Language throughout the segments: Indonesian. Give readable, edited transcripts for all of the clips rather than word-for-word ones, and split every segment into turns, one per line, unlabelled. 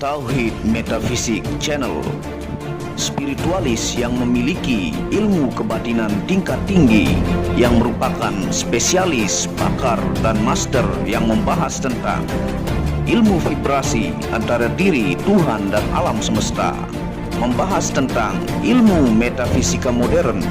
Tauhid Metafisik Channel, spiritualis yang memiliki ilmu kebatinan tingkat tinggi, yang merupakan spesialis, pakar, dan master yang membahas tentang ilmu vibrasi antara diri, Tuhan, dan alam semesta, membahas tentang ilmu metafisika modern,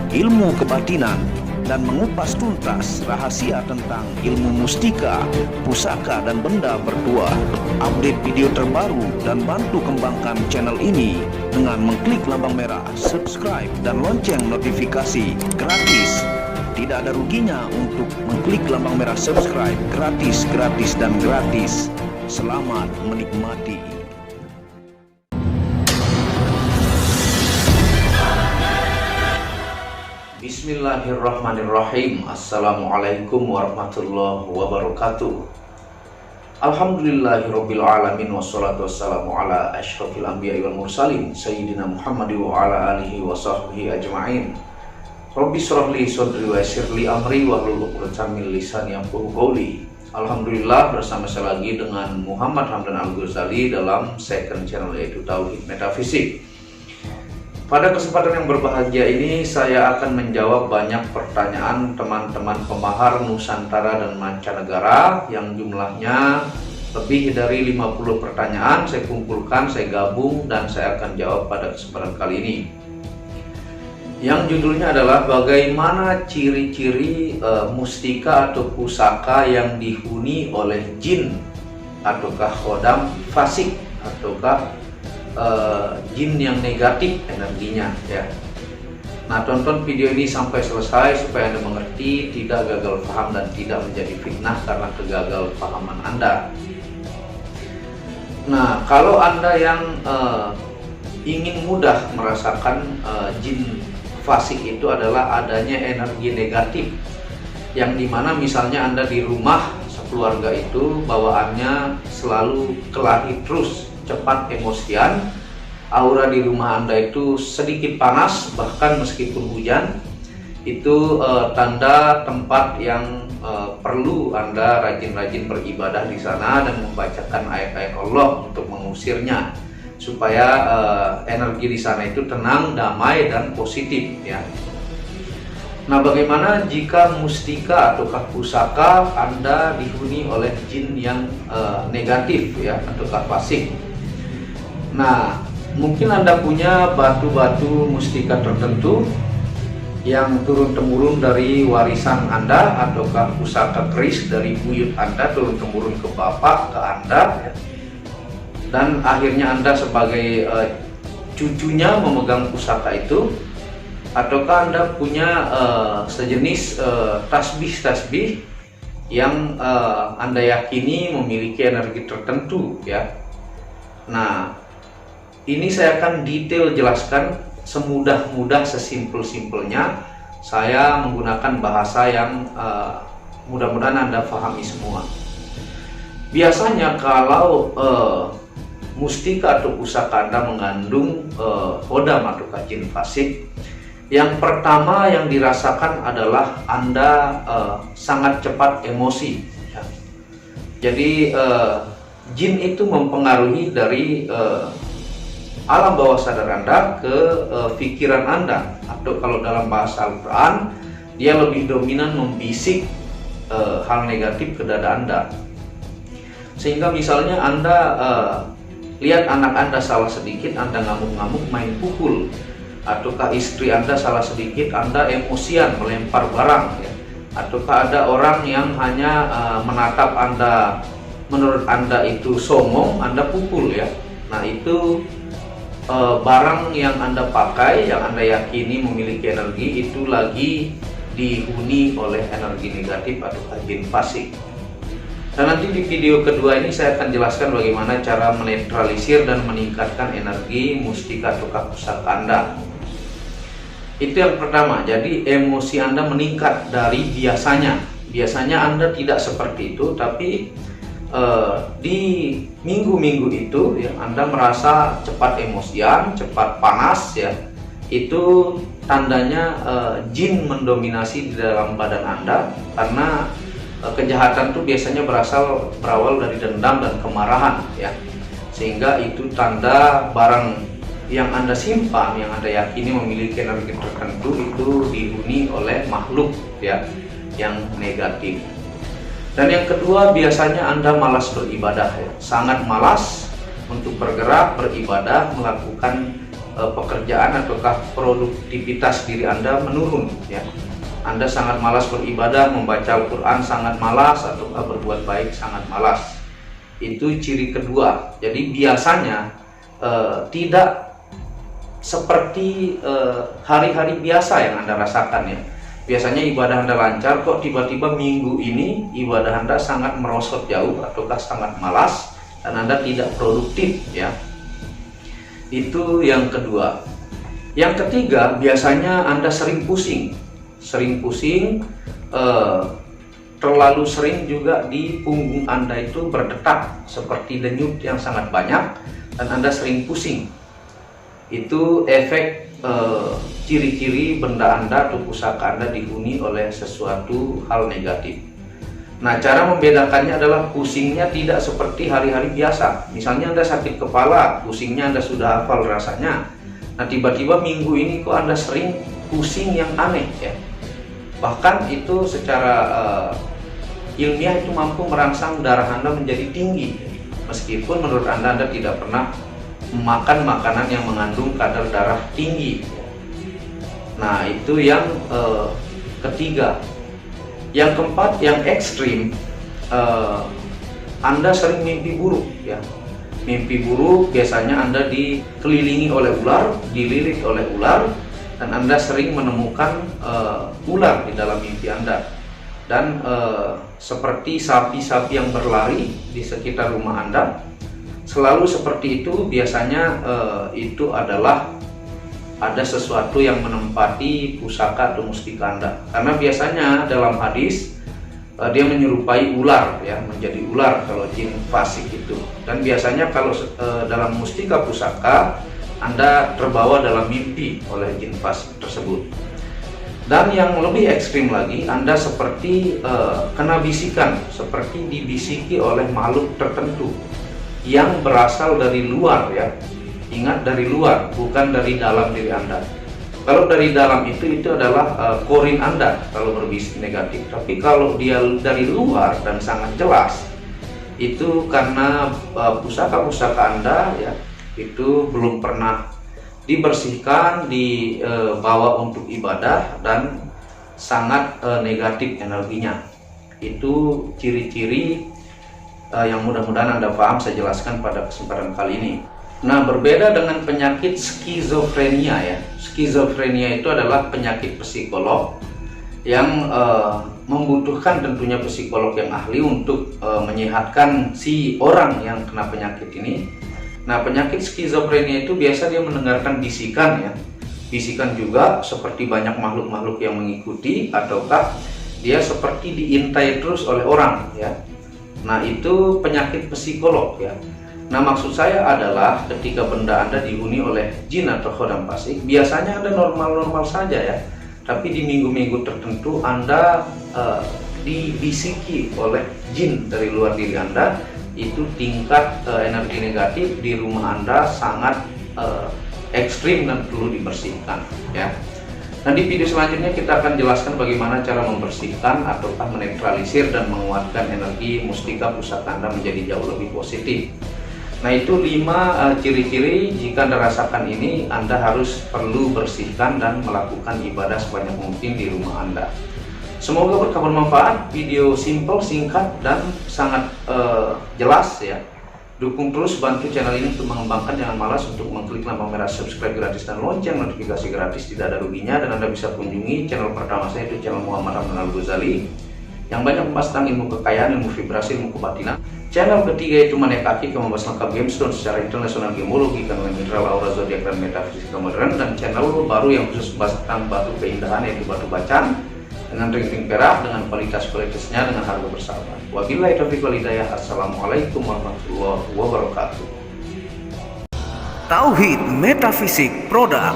ilmu kebatinan, dan mengupas tuntas rahasia tentang ilmu mustika, pusaka, dan benda bertuah. Update video terbaru dan bantu kembangkan channel ini dengan mengklik lambang merah subscribe dan lonceng notifikasi gratis. Tidak ada ruginya untuk mengklik lambang merah subscribe, gratis dan gratis. Selamat menikmati.
Bismillahirrahmanirrahim. Assalamualaikum warahmatullahi wabarakatuh. Alhamdulillahirabbil alamin, wassalatu wassalamu ala asyrafil anbiya'i wal mursalin sayyidina Muhammad wa ala alihi wa sahbihi ajma'in. Rabbi shrah li sadri wa yassir li amri wahlul 'uqdatam min lisani yafqahu qawli. Alhamdulillah, bersama saya lagi dengan Muhammad Hamdan Al-Ghazali dalam second channel, yaitu Tauhid Metafisik. Pada kesempatan yang berbahagia ini, saya akan menjawab banyak pertanyaan teman-teman pemahar Nusantara dan mancanegara yang jumlahnya lebih dari 50 pertanyaan. Saya kumpulkan, saya gabung, dan saya akan jawab pada kesempatan kali ini. Yang judulnya adalah bagaimana ciri-ciri mustika atau pusaka yang dihuni oleh jin, ataukah khodam fasik, ataukah jin yang negatif energinya, ya. Nah, tonton video ini sampai selesai supaya Anda mengerti, tidak gagal paham dan tidak menjadi fitnah karena kegagal pahaman Anda. Nah, kalau Anda yang ingin mudah merasakan jin fasik, itu adalah adanya energi negatif, yang dimana misalnya Anda di rumah sekeluarga itu bawaannya selalu kelahi terus, cepat emosian, aura di rumah Anda itu sedikit panas, bahkan meskipun hujan, itu tanda tempat yang perlu Anda rajin-rajin beribadah di sana dan membacakan ayat-ayat Allah untuk mengusirnya, supaya energi di sana itu tenang, damai, dan positif, ya. Nah, bagaimana jika mustika ataukah pusaka Anda dihuni oleh jin yang negatif, ya, ataukah fasik? Nah, mungkin Anda punya batu-batu mustika tertentu yang turun-temurun dari warisan Anda, ataukah pusaka keris dari buyut Anda turun-temurun ke bapak, ke Anda, ya. Dan akhirnya Anda sebagai cucunya memegang pusaka itu, ataukah Anda punya sejenis tasbih-tasbih yang Anda yakini memiliki energi tertentu, ya. Nah, ini saya akan detail jelaskan semudah-mudah, sesimpel-simpelnya. Saya menggunakan bahasa yang mudah-mudahan Anda pahami semua. Biasanya kalau mustika atau pusaka Anda mengandung khodam atau jin fasik, yang pertama yang dirasakan adalah Anda sangat cepat emosi, ya. Jadi jin itu mempengaruhi dari alam bawah sadar Anda ke pikiran Anda, atau kalau dalam bahasa Al-Quran, dia lebih dominan membisik hal negatif ke dada Anda. Sehingga misalnya Anda lihat anak Anda salah sedikit, Anda ngamuk-ngamuk main pukul, ataukah istri Anda salah sedikit, Anda emosian melempar barang, ya. Ataukah ada orang yang hanya menatap Anda, menurut Anda itu songong, Anda pukul, ya. Nah, itu barang yang Anda pakai, yang Anda yakini memiliki energi, itu lagi dihuni oleh energi negatif atau jin fasik. Dan nanti di video kedua ini saya akan jelaskan bagaimana cara menetralisir dan meningkatkan energi mustika atau pusaka Anda. Itu yang pertama. Jadi emosi Anda meningkat dari biasanya. Biasanya Anda tidak seperti itu, tapi di minggu-minggu itu, ya, Anda merasa cepat emosian, cepat panas, ya. Itu tandanya jin mendominasi di dalam badan Anda, karena kejahatan itu biasanya berawal dari dendam dan kemarahan, ya. sehingga itu tanda barang yang Anda simpan, yang Anda yakini memiliki energi tertentu itu dihuni oleh makhluk ya yang negatif. Dan yang kedua, biasanya Anda malas beribadah ya. Sangat malas untuk bergerak, beribadah, melakukan pekerjaan ataukah produktivitas diri Anda menurun ya. Anda sangat malas beribadah, membaca Al-Quran sangat malas, ataukah berbuat baik sangat malas. Itu ciri kedua. Jadi biasanya tidak seperti hari-hari biasa yang Anda rasakan ya. Biasanya ibadah Anda lancar, kok tiba-tiba minggu ini ibadah Anda sangat merosot jauh ataukah sangat malas dan Anda tidak produktif ya. Itu yang kedua. Yang ketiga, biasanya Anda sering pusing. Terlalu sering juga di punggung Anda itu berdetak seperti denyut yang sangat banyak dan Anda sering pusing. Itu efek ciri-ciri benda Anda atau pusaka Anda dihuni oleh sesuatu hal negatif. Nah, cara membedakannya adalah pusingnya tidak seperti hari-hari biasa. Misalnya Anda sakit kepala, pusingnya Anda sudah hafal rasanya. Nah, tiba-tiba minggu ini kok Anda sering pusing yang aneh ya. Bahkan itu secara ilmiah itu mampu merangsang darah Anda menjadi tinggi. Meskipun menurut Anda tidak pernah makan makanan yang mengandung kadar darah tinggi. Nah, itu yang ketiga. Yang keempat, yang ekstrim, Anda sering mimpi buruk ya. Mimpi buruk biasanya Anda dikelilingi oleh ular, dililit oleh ular, dan Anda sering menemukan ular di dalam mimpi Anda. Dan seperti sapi-sapi yang berlari di sekitar rumah Anda. Selalu seperti itu, biasanya itu adalah ada sesuatu yang menempati pusaka atau mustika Anda. Karena biasanya dalam hadis dia menyerupai ular ya, menjadi ular kalau jin fasik itu. Dan biasanya kalau dalam mustika pusaka Anda terbawa dalam mimpi oleh jin fasik tersebut. Dan yang lebih ekstrim lagi, Anda seperti kena bisikan, seperti dibisiki oleh makhluk tertentu yang berasal dari luar ya. Ingat, dari luar, bukan dari dalam diri Anda. Kalau dari dalam itu adalah korin Anda kalau berbisik negatif. Tapi kalau dia dari luar dan sangat jelas, itu karena pusaka-pusaka Anda ya itu belum pernah dibersihkan, dibawa untuk ibadah dan sangat negatif energinya. Itu ciri-ciri yang mudah-mudahan Anda paham saya jelaskan pada kesempatan kali ini. Nah, berbeda dengan penyakit skizofrenia ya. Skizofrenia itu adalah penyakit psikolog yang membutuhkan tentunya psikolog yang ahli untuk menyehatkan si orang yang kena penyakit ini. Nah, penyakit skizofrenia itu biasa dia mendengarkan bisikan ya. Bisikan juga seperti banyak makhluk-makhluk yang mengikuti, ataukah dia seperti diintai terus oleh orang ya. Nah, itu penyakit psikolog ya. Nah, maksud saya adalah ketika benda Anda dihuni oleh jin atau khodam fasik, biasanya Anda normal-normal saja ya. Tapi di minggu-minggu tertentu Anda dibisiki oleh jin dari luar diri Anda. Itu tingkat energi negatif di rumah Anda sangat ekstrim dan perlu dibersihkan ya. Nah, di video selanjutnya kita akan jelaskan bagaimana cara membersihkan ataukah menetralisir dan menguatkan energi mustika pusaka Anda menjadi jauh lebih positif. Nah, itu 5 ciri-ciri jika Anda rasakan ini, Anda harus perlu bersihkan dan melakukan ibadah sebanyak mungkin di rumah Anda. Semoga bermanfaat, video simple, singkat, dan sangat jelas ya. Dukung terus, bantu channel ini untuk mengembangkan, jangan malas untuk mengklik lampu merah subscribe gratis dan lonceng notifikasi gratis, tidak ada ruginya. Dan Anda bisa kunjungi channel pertama saya, itu channel Muhammad Ramdan Al-Ghazali yang banyak membahas tentang ilmu kekayaan, ilmu vibrasi, ilmu kebatinan. Channel ketiga itu Manek Akik yang membahas lengkap gemstone secara internasional, gemologi, kandungan mineral, aura zodiak, dan metafisika modern. Dan channel baru yang khusus membahas tentang batu keindahan, yaitu batu bacan dengan ring-ring perak, dengan kualitasnya, dengan harga bersahabat. Wabillahi taufiq wal hidayah. Assalamualaikum warahmatullahi wabarakatuh.
Tauhid Metafisik Produk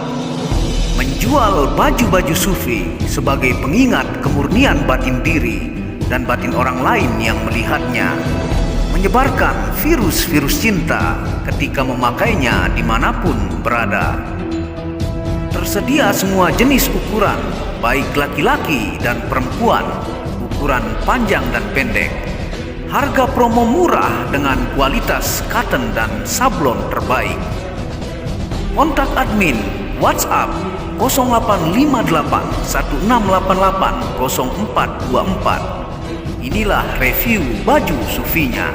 menjual baju-baju sufi sebagai pengingat kemurnian batin diri dan batin orang lain yang melihatnya, menyebarkan virus-virus cinta ketika memakainya dimanapun berada. Tersedia semua jenis ukuran, baik laki-laki dan perempuan, ukuran panjang dan pendek. Harga promo murah dengan kualitas cotton dan sablon terbaik. Kontak admin WhatsApp 0858 1688 0424. Inilah review baju sufinya.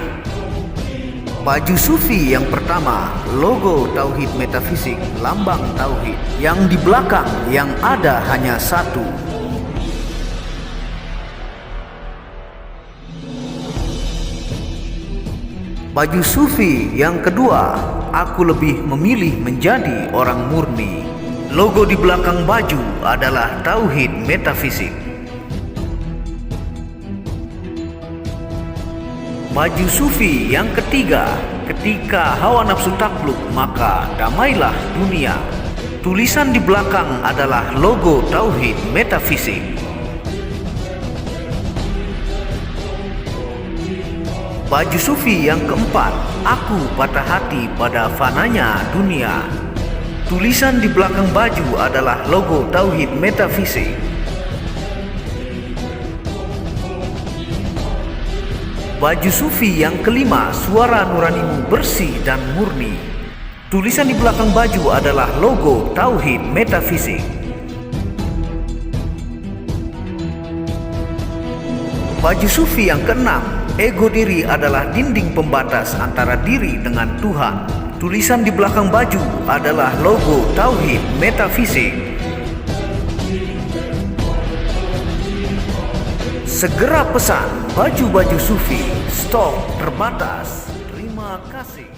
Baju sufi yang pertama, logo Tauhid Metafisik, lambang Tauhid. Yang di belakang yang ada hanya satu. Baju sufi yang kedua, aku lebih memilih menjadi orang murni. Logo di belakang baju adalah Tauhid Metafisik. Baju sufi yang ketiga, ketika hawa nafsu takluk maka damailah dunia. Tulisan di belakang adalah logo Tauhid Metafisik. Baju sufi yang keempat, aku patah hati pada fananya dunia. Tulisan di belakang baju adalah logo Tauhid Metafisik. Baju sufi yang kelima, suara nuranimu bersih dan murni. Tulisan di belakang baju adalah logo Tauhid Metafisik. Baju sufi yang keenam, ego diri adalah dinding pembatas antara diri dengan Tuhan. Tulisan di belakang baju adalah logo Tauhid Metafisik. Segera pesan baju-baju sufi, stok terbatas. Terima kasih.